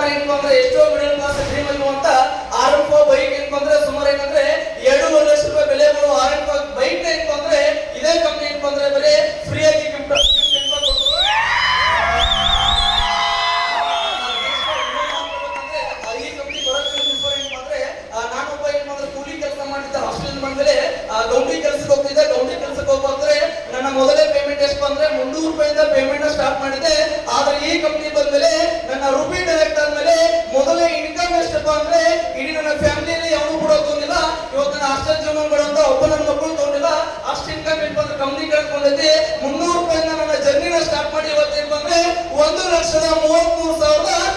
ಸುಮಾರು ಏನಪ್ಪ ಅಂದ್ರೆ ಎಷ್ಟೋ ಮಿಡಲ್ ಕ್ಲಾಸ್ ಡ್ರೀಮ್ ಇರುವಂತ R14 ಬೈಕ್ ಏನಪ್ಪ ಅಂದ್ರೆ ಸುಮಾರು ಏನಂದ್ರೆ 2.5 ಲಕ್ಷ ರೂಪಾಯಿ ಬೆಲೆ ಬರುವ R14 ಬೈಕ್ ಏನಪ್ಪ ಅಂದ್ರೆ ಇದೇ ಕಂಪನಿ ಏನಪ್ಪ ಅಂದ್ರೆ ಬರೀ ಫ್ರೀ ಆಗಿ ಗಿಫ್ಟ್ ಈ ಕಂಪನಿ ಬರೋಕ್ಕೆ ಏನಪ್ಪ ಅಂದ್ರೆ ನಾನೊಬ್ಬ ಏನಪ್ಪ ಅಂದ್ರೆ ಕೂಲಿ ಕೆಲಸ ಮಾಡ್ತಿದ್ದೆ ಹಾಸ್ಟೆಲ್ ಬಂದ್ಮೇಲೆ ಗೌಂಡಿ ಕೆಲಸಕ್ಕೆ ಹೋಗ್ತಿದ್ದೆ. ಗೌಂಡಿ ಕೆಲಸಕ್ಕೆ ಹೋಗ್ಬಂದ್ರೆ ನನ್ನ ಮೊದಲೇ ಪೇಮೆಂಟ್ ಎಷ್ಟು ಅಂದ್ರೆ 300 ರೂಪಾಯಿಂದ ಪೇಮೆಂಟ್ ಸ್ಟಾರ್ಟ್ ಮಾಡಿದ್ದೆ. ಆದ್ರೆ ಈ ಕಂಪನಿ ಬಂದ್ಮೇಲೆ ನನ್ನ ರುಪಿ ಡೈರೆಕ್ಟ್ ಆದ್ಮೇಲೆ ಮೊದಲೇ ಇನ್ಕಮ್ ಎಷ್ಟಪ್ಪ ಅಂದ್ರೆ ಇಡೀ ನನ್ನ ಫ್ಯಾಮಿಲಿಯಲ್ಲಿ ಯಾವನು ಕೂಡ ತಗೊಂಡಿಲ್ಲ. ಇವತ್ತು ನನ್ನ ಹಾಸ್ಟೆಲ್ ಜೀವನ ಮಾಡುವಂತ ಒಬ್ಬ ನನ್ನ ಮಕ್ಕಳು ತಗೊಂಡಿಲ್ಲ. ಅಷ್ಟು ಇನ್ಕಮ್ ಏನಪ್ಪ ಅಂದ್ರೆ ಕಂಪನಿ ಕಳ್ಕೊಂಡೈತಿ. 300 ರೂಪಾಯಿಂದ ನನ್ನ ಜರ್ನಿನ ಸ್ಟಾರ್ಟ್ ಮಾಡಿ ಇವತ್ತು ಏನಪ್ಪ ಅಂದ್ರೆ 1,33,000